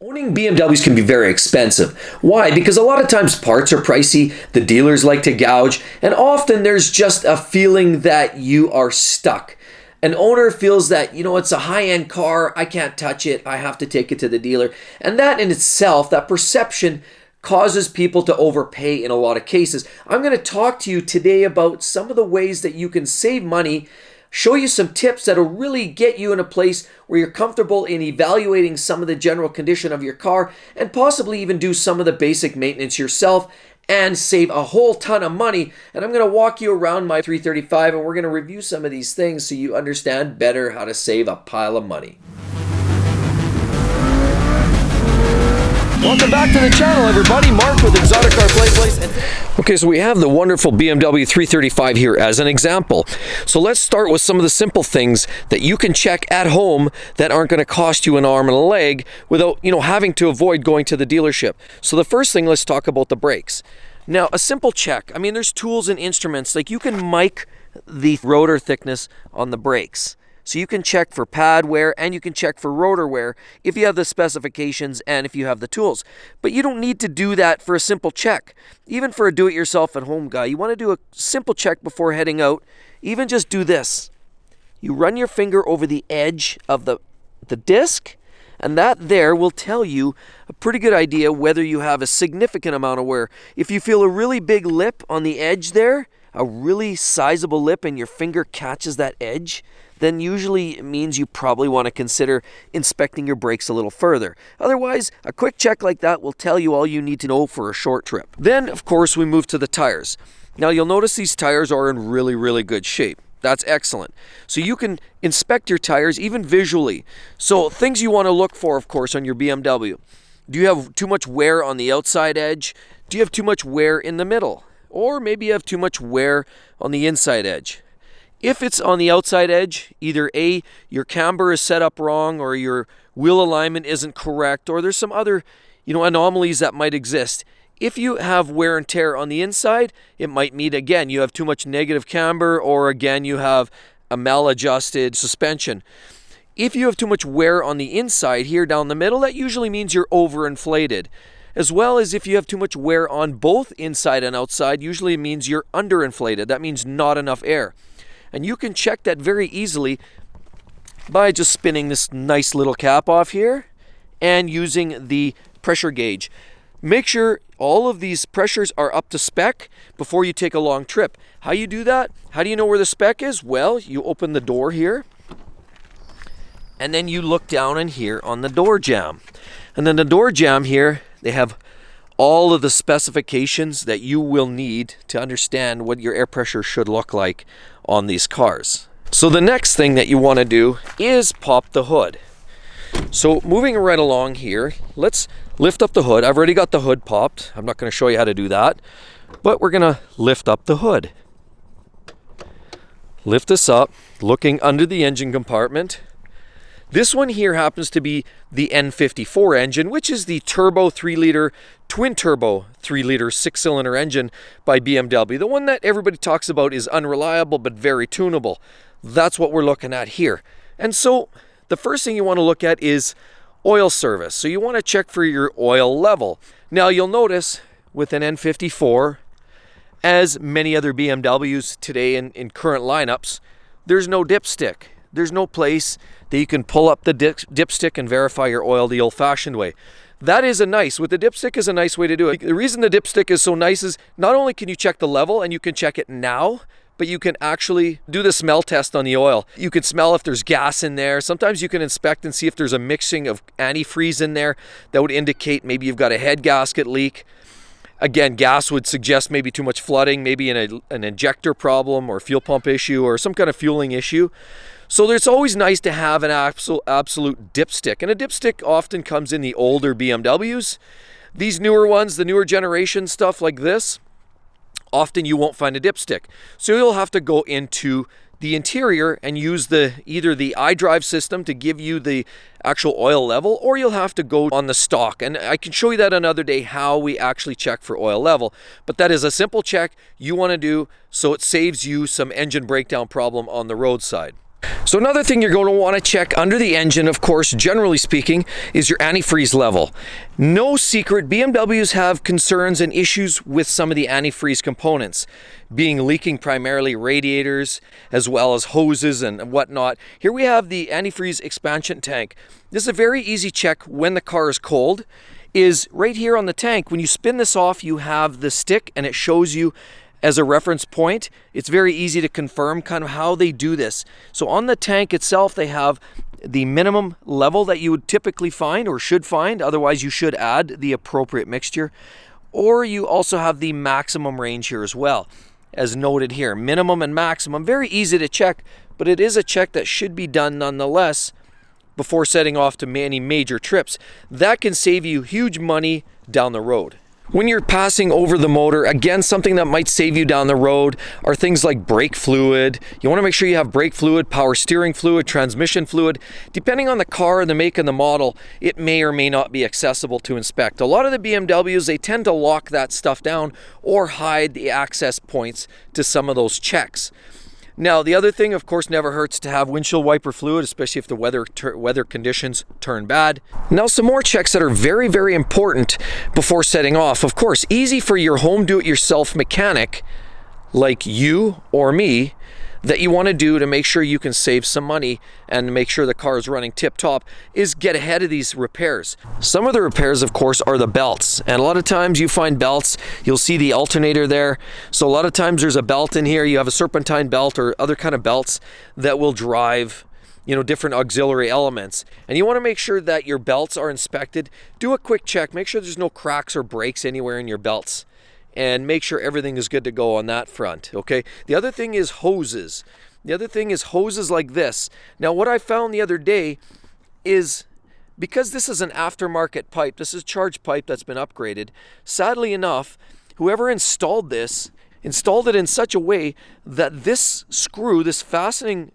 Owning BMWs can be very expensive. Why? Because a lot of times parts are pricey, the dealers like to gouge, and often there's just a feeling that you are stuck. An owner feels that, it's a high-end car, I can't touch it, I have to take it to the dealer. And that in itself, that perception causes people to overpay in a lot of cases. I'm going to talk to you today about some of the ways that you can save money, show you some tips that'll really get you in a place where you're comfortable in evaluating some of the general condition of your car and possibly even do some of the basic maintenance yourself and save a whole ton of money. And I'm going to walk you around my 335 and we're going to review some of these things so you understand better how to save a pile of money. Welcome back to the channel, everybody. Mark with Exotic Car Place. Okay, so we have the wonderful BMW 335 here as an example. So let's start with some of the simple things that you can check at home that aren't going to cost you an arm and a leg without, having to avoid going to the dealership. So the first thing, let's talk about the brakes. Now, a simple check. There's tools and instruments, like you can mic the rotor thickness on the brakes. So you can check for pad wear and you can check for rotor wear if you have the specifications and if you have the tools. But you don't need to do that for a simple check. Even for a do-it-yourself at home guy, you want to do a simple check before heading out. Even just do this. You run your finger over the edge of the disc, and that there will tell you a pretty good idea whether you have a significant amount of wear. If you feel a really big lip on the edge there, a really sizable lip, and your finger catches that edge, then usually it means you probably want to consider inspecting your brakes a little further. Otherwise, a quick check like that will tell you all you need to know for a short trip. Then, of course, we move to the tires. Now, you'll notice these tires are in really, really good shape. That's excellent. So you can inspect your tires even visually. So things you want to look for, of course, on your BMW. Do you have too much wear on the outside edge? Do you have too much wear in the middle? Or maybe you have too much wear on the inside edge. If it's on the outside edge, either A, your camber is set up wrong, or your wheel alignment isn't correct, or there's some other, anomalies that might exist. If you have wear and tear on the inside, it might mean, again, you have too much negative camber, or again, you have a maladjusted suspension. If you have too much wear on the inside here down the middle, that usually means you're overinflated. As well as if you have too much wear on both inside and outside, usually it means you're underinflated. That means not enough air. And you can check that very easily by just spinning this nice little cap off here and using the pressure gauge. Make sure all of these pressures are up to spec before you take a long trip. How you do that? How do you know where the spec is? Well, you open the door here and then you look down in here on the door jamb. And then the door jamb here, they have all of the specifications that you will need to understand what your air pressure should look like on these cars. So the next thing that you want to do is pop the hood. So moving right along here, let's lift up the hood. I've already got the hood popped. I'm not going to show you how to do that, but we're going to lift up the hood. Lift this up, looking under the engine compartment. This one here happens to be the N54 engine, which is the turbo 3-liter, twin-turbo 3-liter 6-cylinder engine by BMW. The one that everybody talks about is unreliable but very tunable. That's what we're looking at here. And so the first thing you want to look at is oil service. So you want to check for your oil level. Now you'll notice with an N54, as many other BMWs today in current lineups, there's no dipstick. There's no place that you can pull up the dipstick and verify your oil the old-fashioned way. That is with the dipstick is a nice way to do it. The reason the dipstick is so nice is not only can you check the level and you can check it now, but you can actually do the smell test on the oil. You can smell if there's gas in there. Sometimes you can inspect and see if there's a mixing of antifreeze in there that would indicate maybe you've got a head gasket leak. Again, gas would suggest maybe too much flooding, maybe an injector problem or fuel pump issue or some kind of fueling issue. So it's always nice to have an absolute dipstick. And a dipstick often comes in the older BMWs. These newer ones, the newer generation stuff like this, often you won't find a dipstick. So you'll have to go into the interior and use either the iDrive system to give you the actual oil level, or you'll have to go on the stock. And I can show you that another day how we actually check for oil level. But that is a simple check you want to do so it saves you some engine breakdown problem on the roadside. So another thing you're going to want to check under the engine, of course, generally speaking, is your antifreeze level. No secret, BMWs have concerns and issues with some of the antifreeze components, being leaking primarily radiators as well as hoses and whatnot. Here we have the antifreeze expansion tank. This is a very easy check when the car is cold, is right here on the tank. When you spin this off, you have the stick and it shows you as a reference point. It's very easy to confirm kind of how they do this. So on the tank itself, they have the minimum level that you would typically find or should find. Otherwise, you should add the appropriate mixture. Or you also have the maximum range here as well, as noted here. Minimum and maximum, very easy to check, but it is a check that should be done nonetheless before setting off to any major trips. That can save you huge money down the road. When you're passing over the motor, again, something that might save you down the road are things like brake fluid. You want to make sure you have brake fluid, power steering fluid, transmission fluid. Depending on the car, the make and the model, it may or may not be accessible to inspect. A lot of the BMWs, they tend to lock that stuff down or hide the access points to some of those checks. Now, the other thing, of course, never hurts to have windshield wiper fluid, especially if the weather conditions turn bad. Now, some more checks that are very, very important before setting off. Of course, easy for your home do-it-yourself mechanic like you or me that you want to do to make sure you can save some money and make sure the car is running tip-top is get ahead of these repairs. Some of the repairs, of course, are the belts. And a lot of times you find belts, you'll see the alternator there. So a lot of times there's a belt in here, you have a serpentine belt or other kind of belts that will drive, you know, different auxiliary elements. And you want to make sure that your belts are inspected. Do a quick check, make sure there's no cracks or breaks anywhere in your belts, and make sure everything is good to go on that front, okay? The other thing is hoses. The other thing is hoses like this. Now, what I found the other day is, because this is an aftermarket pipe, this is charge pipe that's been upgraded, sadly enough, whoever installed this, installed it in such a way that this screw, this fastening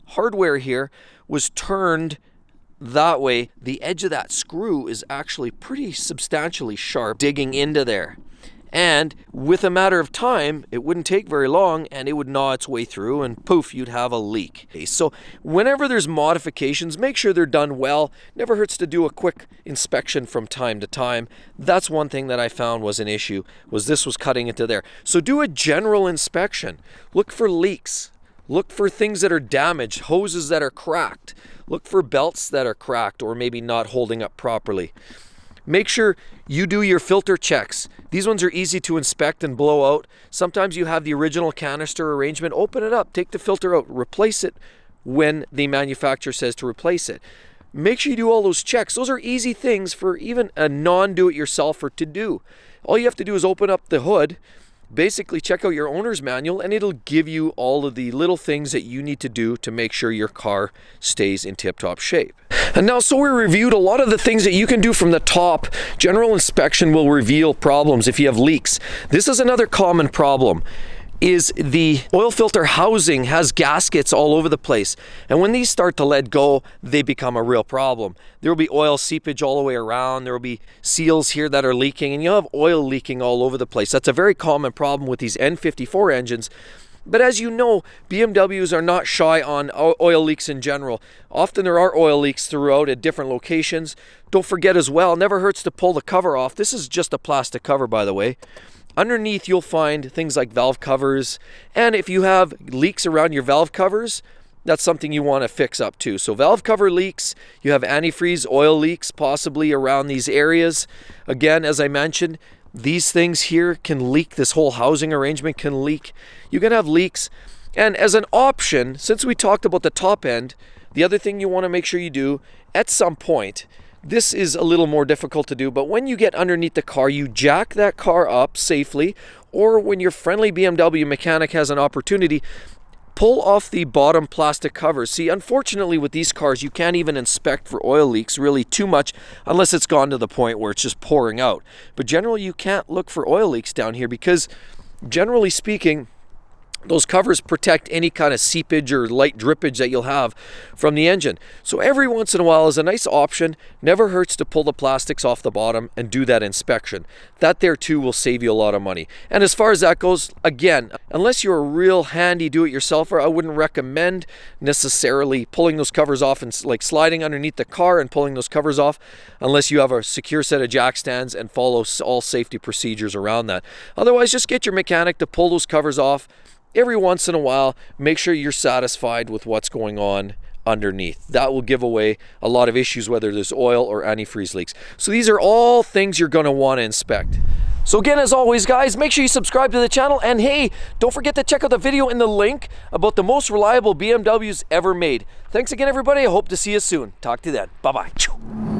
hardware here, was turned that way. The edge of that screw is actually pretty substantially sharp, digging into there. And with a matter of time, it wouldn't take very long and it would gnaw its way through and poof, you'd have a leak. So whenever there's modifications, make sure they're done well. Never hurts to do a quick inspection from time to time. That's one thing that I found was an issue, was this was cutting into there. So do a general inspection. Look for leaks. Look for things that are damaged, hoses that are cracked. Look for belts that are cracked or maybe not holding up properly. Make sure you do your filter checks. These ones are easy to inspect and blow out. Sometimes you have the original canister arrangement. Open it up, take the filter out, replace it when the manufacturer says to replace it. Make sure you do all those checks. Those are easy things for even a non-do-it-yourselfer to do. All you have to do is open up the hood, basically check out your owner's manual, and it'll give you all of the little things that you need to do to make sure your car stays in tip-top shape. And now, so we reviewed a lot of the things that you can do from the top. General inspection will reveal problems if you have leaks. This is another common problem, is the oil filter housing has gaskets all over the place. And when these start to let go, they become a real problem. There will be oil seepage all the way around. There will be seals here that are leaking, and you'll have oil leaking all over the place. That's a very common problem with these N54 engines. But as you know, BMWs are not shy on oil leaks in general. Often there are oil leaks throughout at different locations. Don't forget as well, never hurts to pull the cover off. This is just a plastic cover, by the way. Underneath, you'll find things like valve covers. And if you have leaks around your valve covers, that's something you want to fix up too. So valve cover leaks, you have antifreeze oil leaks possibly around these areas. Again, as I mentioned, these things here can leak. This whole housing arrangement can leak. You can have leaks. And as an option, since we talked about the top end, the other thing you want to make sure you do at some point, this is a little more difficult to do, but when you get underneath the car, you jack that car up safely, or when your friendly BMW mechanic has an opportunity, pull off the bottom plastic covers. See, unfortunately with these cars, you can't even inspect for oil leaks really too much unless it's gone to the point where it's just pouring out. But generally, you can't look for oil leaks down here because, generally speaking, Those covers protect any kind of seepage or light drippage that you'll have from the engine. So every once in a while is a nice option. Never hurts to pull the plastics off the bottom and do that inspection. That there too will save you a lot of money. And as far as that goes, again, unless you're a real handy do-it-yourselfer, I wouldn't recommend necessarily pulling those covers off and like sliding underneath the car and pulling those covers off unless you have a secure set of jack stands and follow all safety procedures around that. Otherwise, just get your mechanic to pull those covers off every once in a while. Make sure you're satisfied with what's going on underneath. That will give away a lot of issues, whether there's oil or antifreeze leaks. So these are all things you're going to want to inspect. So again, as always, guys, make sure you subscribe to the channel, and hey, don't forget to check out the video in the link about the most reliable BMWs ever made. Thanks again, everybody. I hope to see you soon. Talk to you then. Bye-bye.